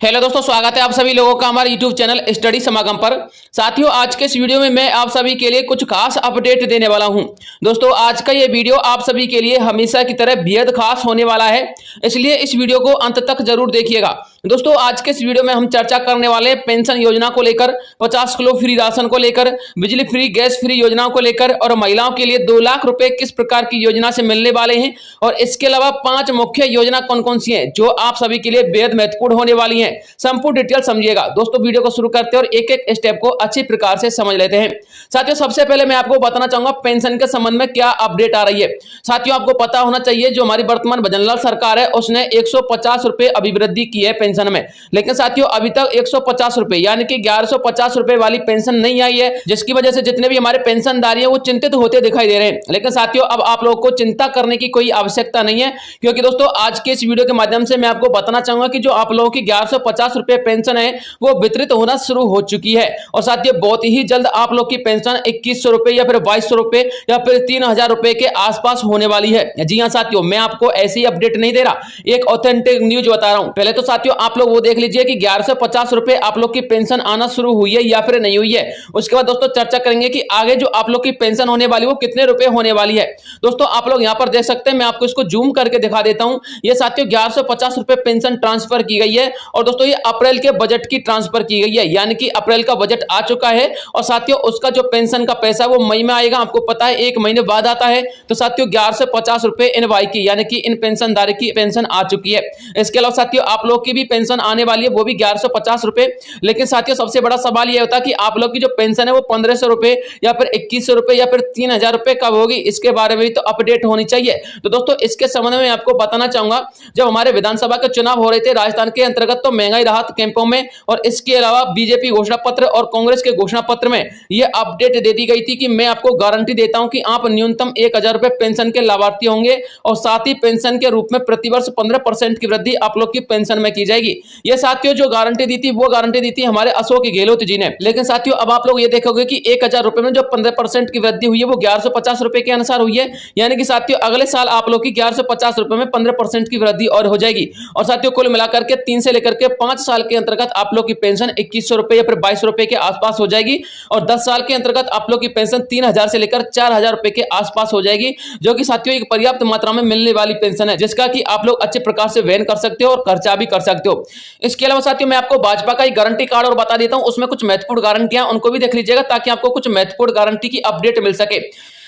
Hello दोस्तों, स्वागत है आप सभी लोगों का हमारे यूट्यूब चैनल स्टडी समागम पर। साथियों, आज के इस वीडियो में मैं आप सभी के लिए कुछ खास अपडेट देने वाला हूं। दोस्तों, आज का ये वीडियो आप सभी के लिए हमेशा की तरह बेहद खास होने वाला है, इसलिए इस वीडियो को अंत तक जरूर देखिएगा। दोस्तों, आज के इस वीडियो में हम चर्चा करने वाले हैं पेंशन योजना को लेकर, 50 किलो फ्री राशन को लेकर, बिजली फ्री गैस फ्री योजनाओं को लेकर और महिलाओं के लिए 2 लाख रुपए किस प्रकार की योजना से मिलने वाले हैं, और इसके अलावा 5 मुख्य योजना कौन कौन सी हैं जो आप सभी के लिए बेहद महत्वपूर्ण होने वाली हैं। संपूर्ण डिटेल समझिएगा। दोस्तों, वीडियो को शुरू करते हैं और एक एक स्टेप को अच्छी प्रकार से समझ लेते हैं। साथियों, सबसे पहले मैं आपको बताना चाहूंगा पेंशन के संबंध में क्या अपडेट आ रही है। साथियों, आपको पता होना चाहिए जो हमारी वर्तमान भजनलाल सरकार है उसने 150 रुपए अभिवृद्धि की है पेंशन में, लेकिन साथियों अभी तक 150 रुपए यानी कि 1150 रुपए वाली पेंशन नहीं आई है, जिसकी वजह से जितने भी हमारे पेंशनधारी हैं वो चिंतित होते दिखाई दे रहे हैं। लेकिन साथियों, अब आप लोगों को चिंता करने की कोई आवश्यकता नहीं है, क्योंकि दोस्तों आज के इस वीडियो के माध्यम से मैं आपको बताना चाहूंगा कि जो आप लोगों की 1150 रुपए पेंशन है वो वितरित होना शुरू हो चुकी है। और साथियों, बहुत ही जल्द आप लोग की पेंशन 2100 रुपए या फिर 2200 रुपए या फिर 3000 रुपए के आसपास होने वाली है। जी हां साथियों, मैं आपको ऐसी अपडेट नहीं दे रहा, एक ऑथेंटिक न्यूज बता रहा हूं। पहले तो साथियों आप लोग वो देख लीजिए कि 1150 रुपए आप लोग की पेंशन आना शुरू हुई है या फिर नहीं हुई है। उसके बाद दोस्तों चर्चा करेंगे कि आगे जो आप लोग की पेंशन होने वाली वो कितने रुपए होने वाली है। दोस्तों, आप लोग यहां पर देख सकते हैं, मैं आपको इसको जूम करके दिखा देता हूं। ये साथियों 1150 रुपए पेंशन ट्रांसफर की गई है, और दोस्तों ये अप्रैल के बजट की ट्रांसफर की गई है, यानी कि अप्रैल का बजट आ चुका है। और साथियों उसका जो पेंशन का पैसा वो मई में आएगा, आपको पता है 1 महीने बाद आता है। तो साथियों 1150 रुपए एनवाई की यानी कि इन पेंशनधारी की पेंशन आ चुकी है। इसके अलावा साथियों आप लोग की भी पेंशन आने वाली है, वो भी 1150 रुपए। लेकिन साथियों सबसे बड़ा सवाल यह होता है कि आप लोग की जो पेंशन है वो 1500 रुपए या फिर 2100 रुपए या फिर 3000 रुपए कब होगी, इसके बारे में भी तो अपडेट होनी चाहिए। तो दोस्तों इसके संबंध में आपको बताना चाहूंगा, जब हमारे विधानसभा के चुनाव हो रहे थे राजस्थान के अंतर्गत, तो महंगाई राहत कैंपों में और इसके अलावा बीजेपी घोषणा पत्र और कांग्रेस के घोषणा पत्र में यह अपडेट दे दी गई थी कि मैं आपको गारंटी देता हूं कि आप न्यूनतम 1000 रुपए पेंशन के लाभार्थी होंगे, और साथ ही पेंशन के रूप में प्रतिवर्ष 15% की वृद्धि आप लोग की पेंशन में की जाएगी। यह साथियों जो गारंटी दी थी वो गारंटी दी थी हमारे अशोक गहलोत जी ने। लेकिन साथियों अब आप लोग ये देखोगे कि 1000 रुपए में जो 15% की वृद्धि हुई है वो 1150 रुपए के अनुसार हुई है, यानी कि साथियों अगले साल आप लोग की 1150 रुपए में 15% की वृद्धि और हो जाएगी। और साथियों कुल मिलाकर के 3 से लेकर के 5 साल के अंतर्गत आप लोग की पेंशन 2100 रुपए या फिर 2200 रुपए के आसपास हो जाएगी, और 10 साल के अंतर्गत आप लोग की पेंशन 3000 से लेकर 4000 रुपए के आसपास हो जाएगी, जो कि साथियों एक पर्याप्त मात्रा में मिलने वाली पेंशन है, जिसका कि आप लोग अच्छे प्रकार से वहन कर सकते हो और खर्चा भी कर सकते हो। इसके अलावा साथियों मैं आपको भाजपा का एक गारंटी कार्ड और बता देता हूं, उसमें कुछ महत्वपूर्ण गारंटियां उनको भी देख लीजिएगा ताकि आपको कुछ महत्वपूर्ण गारंटी की अपडेट मिल सके।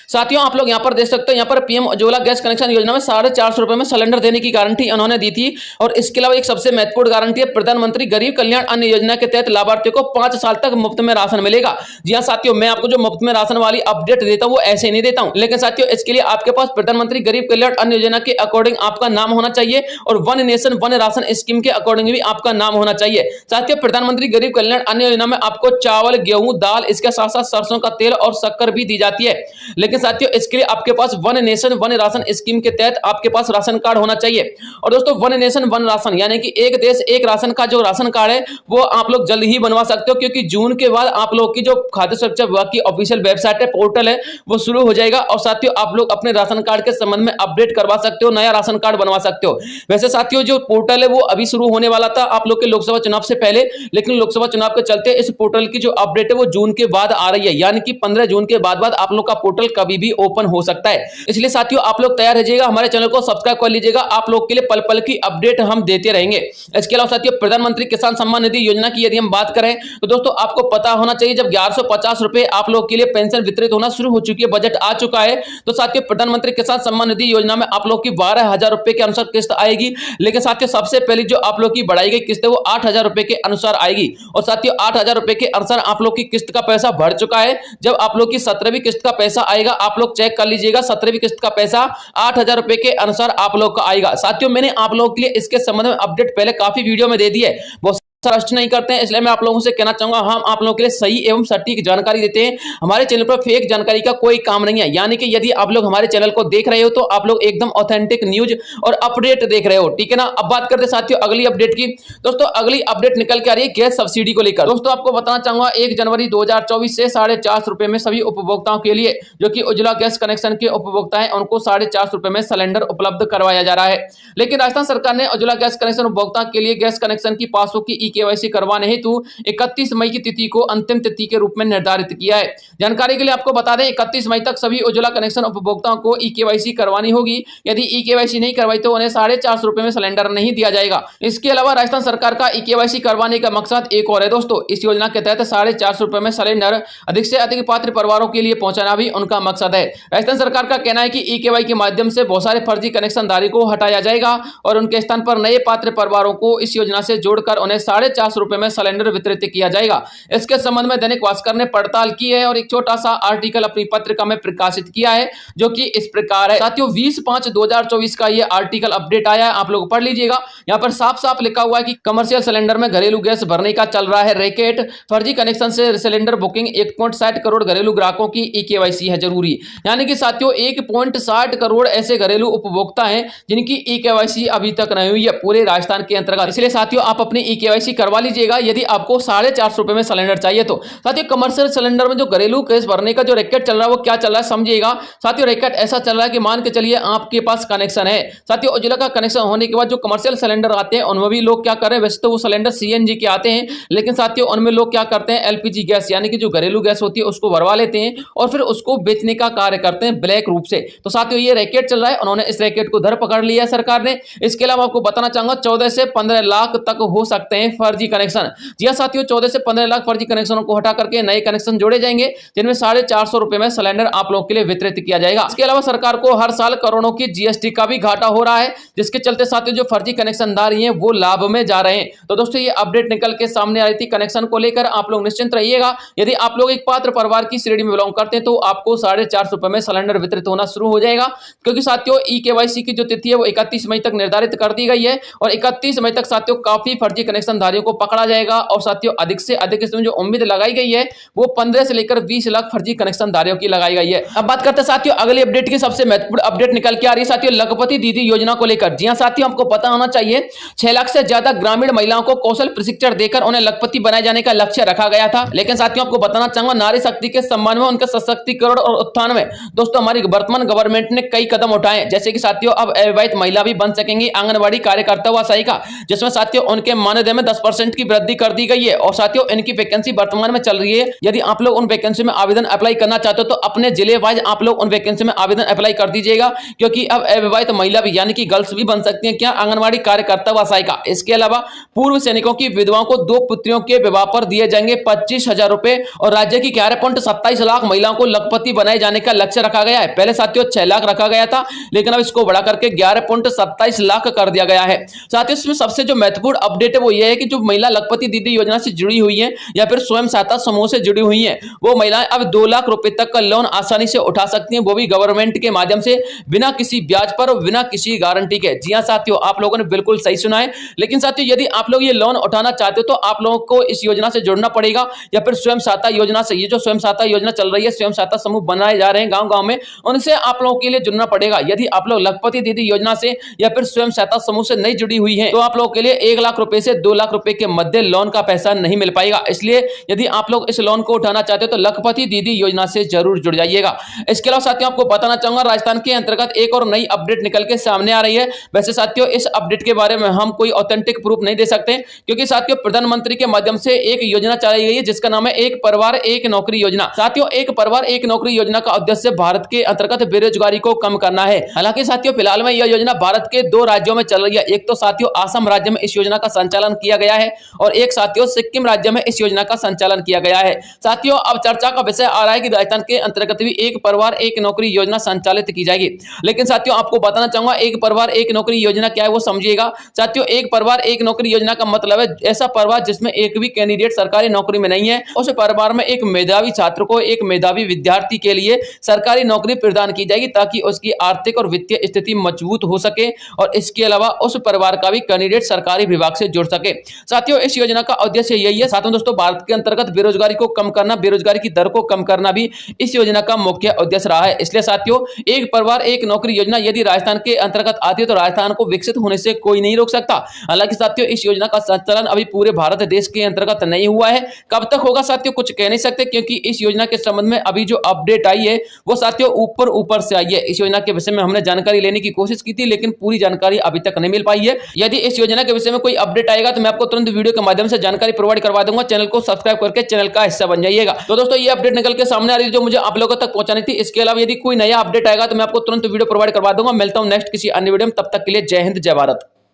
साथियों आप लोग यहां पर देख सकते हो, यहां पर पीएम उज्ज्वला गैस कनेक्शन योजना में 450 रुपए में सिलेंडर देने की गारंटी उन्होंने दी थी। और इसके अलावा एक सबसे महत्वपूर्ण गारंटी है प्रधानमंत्री गरीब कल्याण अन्न योजना के तहत लाभार्थियों को 5 साल तक मुफ्त में राशन मिलेगा। जी हां साथियों, मैं आपको जो मुफ्त में राशन वाली अपडेट देता हूं वो ऐसे नहीं देता हूं, लेकिन साथियों इसके लिए आपके पास प्रधानमंत्री गरीब कल्याण अन्न योजना के अकॉर्डिंग आपका नाम होना चाहिए, और one nation one ration scheme के अकॉर्डिंग भी आपका नाम होना चाहिए। साथियों प्रधानमंत्री गरीब कल्याण अन्न योजना में आपको चावल, गेहूं, दाल, इसके साथ साथ सरसों का तेल और शक्कर भी दी जाती है। लेकिन साथियों इसके लिए आपके पास one nation one ration scheme के तहत आपके पास राशन कार्ड होना चाहिए। और दोस्तों वन नेशन वन राशन यानी कि एक देश एक राशन का जो राशन कार्ड है वो आप लोग जल्द ही बनवा सकते हो, क्योंकि जून के बाद आप लोग की जो खाद्य सुरक्षा विभाग की ऑफिशियल वेबसाइट है, पोर्टल है, वो शुरू हो जाएगा। और साथियों आप लोग अपने राशन कार्ड के संबंध में अपडेट करवा सकते हो, नया राशन कार्ड बनवा सकते हो। वैसे साथियों जो पोर्टल है वो अभी शुरू होने वाला था आप लोग के लोकसभा चुनाव से पहले, लेकिन लोकसभा चुनाव के चलते इस पोर्टल की जो अपडेट है वो जून के बाद आ रही है, यानी कि 15 जून के बाद आप लोग का पोर्टल कभी भी ओपन हो सकता है। इसलिए साथियों आप लोग तैयार रहिएगा, हमारे चैनल को सब्सक्राइब कर लीजिएगा, आप लोग के लिए पल पल की अपडेट हम देते रहेंगे। इसके अलावा साथियों प्रधानमंत्री किसान सम्मान निधि योजना की यदि हम बात करें तो दोस्तों आपको पता होना चाहिए जब 1150 रुपए आप लोग के लिए पेंशन वितरित होना शुरू हो चुकी है, बजट आ चुका है, तो साथियों प्रधानमंत्री किसान सम्मान निधि योजना में आप लोग की 12000 रुपए के अनुसार किस्त आएगी। लेकिन साथियों सबसे पहले जो आप लोग की बढ़ाई गई किस्त है वो 8000 रुपए के अनुसार आएगी, और साथियों 8000 रुपए के अनुसार आप लोग की किस्त का पैसा बढ़ चुका है। जब आप लोग की 17वीं किस्त का पैसा आएगा आप लोग चेक कर लीजिएगा, 17वीं किस्त का पैसा 8000 रुपए के अनुसार आप लोग का आएगा। साथियों मैंने आप लोगों के लिए इसके संबंध में अपडेट पहले काफी वीडियो में दे दी है, ट्रस्ट नहीं करते हैं, इसलिए मैं आप लोगों से कहना चाहूंगा हम आप लोगों के लिए सही एवं सटीक जानकारी देते हैं। हमारे चैनल पर फेक जानकारी का कोई काम नहीं है। यानी कि यदि आप लोग हमारे चैनल को देख रहे हो तो आप लोग एकदम ऑथेंटिक न्यूज और अपडेट देख रहे हो, ठीक है ना। अब बात करते साथियों अगली अपडेट की। दोस्तों अगली अपडेट निकल के आ रही है गैस सब्सिडी को लेकर। दोस्तों आपको बताना चाहूंगा 1 जनवरी 2024 से 450 रुपए में सभी उपभोक्ताओं के लिए जो कि उज्ज्वला गैस कनेक्शन के उपभोक्ता हैं उनको 450 रुपए में सिलेंडर उपलब्ध करवाया जा रहा है। लेकिन राजस्थान सरकार ने उज्ज्वला गैस कनेक्शन उपभोक्ता के लिए गैस कनेक्शन की पासबुक की ई-केवाईसी करवाने हेतु 31 मई की तिथि को अंतिम तिथि के रूप में निर्धारित किया है। जानकारी के लिए आपको बता दें 31 मई तक सभी उज्ज्वला कनेक्शन उपभोक्ताओं को ई-केवाईसी करवानी होगी। यदि ई-केवाईसी नहीं करवाई तो उन्हें 450 रुपए में सिलेंडर नहीं दिया जाएगा। इसके अलावा राजस्थान सरकार का ई-केवाईसी करवाने का मकसद एक और है दोस्तों। इस योजना के तहत 450 रुपए में सिलेंडर अधिक से अधिक पात्र परिवारों के लिए पहुंचाना भी उनका मकसद है। राजस्थान सरकार का कहना है कि ई-केवाईसी के माध्यम से बहुत सारे फर्जी कनेक्शन धारी को हटाया जाएगा और उनके स्थान पर नए पात्र परिवारों को इस योजना से जोड़कर उन्हें 450 रुपए में सिलेंडर वितरित किया जाएगा। इसके संबंध में दैनिक भास्कर ने पड़ताल की है और एक छोटा सा आर्टिकल अपनी पत्रिका में प्रकाशित किया है जो कि इस प्रकार है। साथियों 20/5/2024 का ये आर्टिकल अपडेट आया है, आप लोग पढ़ लीजिएगा। यहाँ पर साफ साफ लिखा हुआ है कि कमर्शियल सिलेंडर में घरेलू गैस भरने का चल रहा है रैकेट। फर्जी कनेक्शन से सिलेंडर बुकिंग 1.60 करोड़ घरेलू ग्राहकों की ई-केवाईसी है जरूरी। यानी कि साथियों 1.60 करोड़ ऐसे घरेलू उपभोक्ता हैं जिनकी ई-केवाईसी अभी तक नहीं हुई है पूरे राजस्थान के अंतर्गत। इसलिए साथियों आप अपनी ई-केवाईसी करवा लीजिएगा यदि आपको 450 रुपए में सिलेंडर चाहिए तो। साथियों कमर्शियल सिलेंडर में जो घरेलू गैस भरने का जो रैकेट चल रहा है वो क्या चल रहा है समझिएगा। साथियों रैकेट ऐसा चल रहा है कि मान के चलिए आपके पास कनेक्शन है। साथियों उज्ज्वला का कनेक्शन होने के बाद जो कमर्शियल सिलेंडर आते हैं उनमें भी लोग क्या कर रहे हैं, वैसे तो वो सिलेंडर सीएनजी के आते हैं, लेकिन साथियों उनमें लोग क्या करते हैं एलपीजी गैस यानी कि जो घरेलू गैस होती है उसको भरवा लेते हैं और फिर उसको बेचने का कार्य करते हैं ब्लैक रूप से। तो साथियों ये रैकेट चल रहा है, उन्होंने इस रैकेट को धर पकड़ लिया है सरकार ने। इसके अलावा आपको बताना चाहूंगा 14 से 15 लाख तक हो सकते हैं फर्जी कनेक्शन। जी हाँ साथियों 14 से 15 लाख फर्जी कनेक्शनों को हटा करके नए कनेक्शन जोड़े जाएंगे जिनमें 450 रुपए में सिलेंडर आप लोगों के लिए वितरित किया जाएगा। इसके अलावा सरकार को हर साल करोड़ों की जीएसटी का भी घाटा हो रहा है जिसके चलते साथियों जो फर्जी कनेक्शनधारी हैं वो लाभ में जा रहे हैं। तो दोस्तों ये अपडेट निकल के सामने आई थी कनेक्शन को लेकर, आप लोग निश्चिंत रहिएगा। यदि आप लोग एक पात्र परिवार की श्रेणी में बिलोंग करते हैं तो आपको 450 रुपए में सिलेंडर वितरित होना शुरू हो जाएगा, क्योंकि साथियों ई-केवाईसी की जो तिथि है वो 31 मई तक निर्धारित कर दी गई है और 31 मई तक साथियों काफी फर्जी कनेक्शन धारियों को पकड़ा जाएगा। और साथियों अधिक से अधिक इसमें जो उम्मीद लगाई गई है वो 15 से लेकर 20 लाख फर्जी कनेक्शन धारियों की लगाई गई है। अब बात करते हैं साथियों अगली अपडेट की। सबसे महत्वपूर्ण अपडेट निकल के आ रही है साथियों लखपति दीदी योजना को लेकर। जी हां साथियों आपको पता होना चाहिए 6 लाख से ज्यादा ग्रामीण महिलाओं को कौशल प्रशिक्षण देकर उन्हें लखपति बनाए जाने का लक्ष्य रखा गया था। लेकिन साथियों आपको बताना चाहूंगा नारी शक्ति के सम्मान में उनके सशक्तिकरण और उत्थान में दोस्तों हमारी वर्तमान गवर्नमेंट ने कई कदम उठाए, जैसे कि साथियों अब अविवाहित महिला भी बन सकेंगी आंगनबाड़ी कार्यकर्ता व सहायिका, जिसमें साथियों उनके मानदेय में 10% की वृद्धि कर दी गई है। और साथियों इनकी वैकेंसी वर्तमान में चल रही है। यदि आप लोग उन वैकेंसी में आवेदन अप्लाई करना चाहते हो तो अपने जिले वाइज आप लोग उन वैकेंसी में आवेदन अप्लाई कर दीजिएगा, क्योंकि अब अविवाहित महिला भी यानी कि गर्ल्स भी बन सकती हैं क्या आंगनबाड़ी कार्यकर्ता व सहायिका। इसके अलावा पूर्व सैनिकों की विधवाओं को 2 पुत्रियों के विवाह पर दिए जाएंगे 25,000 रुपए और राज्य की 11.27 लाख महिलाओं को लखपति बनाए जाने का लक्ष्य रखा गया है। पहले साथियों 6 लाख रखा गया था, लेकिन अब इसको बढ़ा करके 11.27 लाख कर दिया गया है। साथियों इसमें सबसे जो महत्वपूर्ण अपडेट है वो ये है कि जो महिला लखपति दीदी योजना से जुड़ी हुई है या फिर स्वयं सहायता समूह से जुड़ी हुई है वो महिलाएं अब 2 लाख रुपए तक का लोन आसानी से उठा सकती हैं, वो भी गवर्नमेंट के माध्यम से बिना किसी ब्याज पर और बिना किसी गारंटी के। जी हां साथियों आप लोगों ने बिल्कुल सही सुना है। लेकिन साथियों यदि आप लोग ये लोन उठाना चाहते हो तो आप लोगों को इस योजना से जुड़ना पड़ेगा या फिर स्वयं सहायता योजना से। ये जो स्वयं सहायता योजना चल रही है, स्वयं सहायता समूह बनाए जा रहे हैं गांव गांव में, उनसे आप लोगों के लिए जुड़ना पड़ेगा। यदि आप लोग लखपति दीदी योजना से या फिर स्वयं सहायता समूह से नहीं जुड़ी हुई है तो आप लोगों के लिए 1 लाख रुपए से 2 लाख रुपए के मध्य लोन का पैसा नहीं मिल पाएगा। इसलिए यदि आप लोग इस लोन को उठाना चाहते हो तो लखपति दीदी योजना से जरूर जुड़ जाइएगा। इसके अलावा साथियों आपको बताना चाहूंगा राजस्थान के अंतर्गत एक और नई अपडेट निकल के सामने आ रही है। वैसे साथियों इस अपडेट के बारे में हम कोई ऑथेंटिक प्रूफ नहीं दे सकते, क्योंकि साथियों प्रधानमंत्री के माध्यम से एक योजना चलाई गई है जिसका नाम है एक परिवार एक नौकरी योजना। साथियों एक परिवार एक नौकरी योजना का उद्देश्य भारत के अंतर्गत बेरोजगारी को कम करना है। हालांकि साथियों फिलहाल में यह योजना भारत के 2 राज्यों में चल रही है। एक तो साथियों असम राज्य में इस योजना का संचालन किया गया है और एक साथियों सिक्किम राज्य में इस योजना का संचालन किया गया है। साथियों अब चर्चा का विषय आ रहा है कि राजस्थान के अंतर्गत भी एक परिवार एक नौकरी योजना संचालित की जाएगी। लेकिन साथियों आपको बताना चाहूंगा एक परिवार एक नौकरी योजना क्या है वो समझिएगा। साथियों एक परिवार एक नौकरी योजना का मतलब है ऐसा परिवार जिसमें एक भी कैंडिडेट सरकारी नौकरी में नहीं है, उस परिवार में एक मेधावी छात्र को, एक मेधावी विद्यार्थी के लिए सरकारी नौकरी प्रदान की जाएगी ताकि उसकी आर्थिक और वित्तीय स्थिति मजबूत हो सके और इसके अलावा उस परिवार का भी कैंडिडेट सरकारी विभाग से जुड़ सके। साथियों इस योजना का उद्देश्य यही है। साथ में दोस्तों भारत के अंतर्गत बेरोजगारी को कम करना, बेरोजगारी की दर को कम करना भी इस योजना का मुख्य उद्देश्य रहा है। इसलिए साथियों एक परिवार एक नौकरी योजना यदि राजस्थान के अंतर्गत आती है तो राजस्थान को विकसित होने से कोई नहीं रोक सकता। हालांकि साथियों इस योजना का संचालन अभी पूरे भारत देश के अंतर्गत नहीं हुआ है। कब तक होगा साथियों कुछ कह नहीं सकते, क्योंकि इस योजना के संबंध में अभी जो अपडेट आई है वो साथियों ऊपर से आई है। इस योजना के विषय में हमने जानकारी लेने की कोशिश की थी, लेकिन पूरी जानकारी अभी तक नहीं मिल पाई है। यदि इस योजना के विषय में कोई अपडेट आएगा तो मैं आपको तुरंत वीडियो के माध्यम से जानकारी प्रोवाइड करवा दूंगा। चैनल को सब्सक्राइब करके चैनल का हिस्सा बन जाइएगा। तो दोस्तों ये अपडेट निकल के सामने आ रही है जो मुझे आप लोगों तक पहुंचानी थी। इसके अलावा यदि कोई नया अपडेट आएगा तो मैं आपको तुरंत वीडियो प्रोवाइड करवा दूंगा। मिलता हूं नेक्स्ट किसी अन्य वीडियो में, तब तक के लिए जय हिंद जय भारत।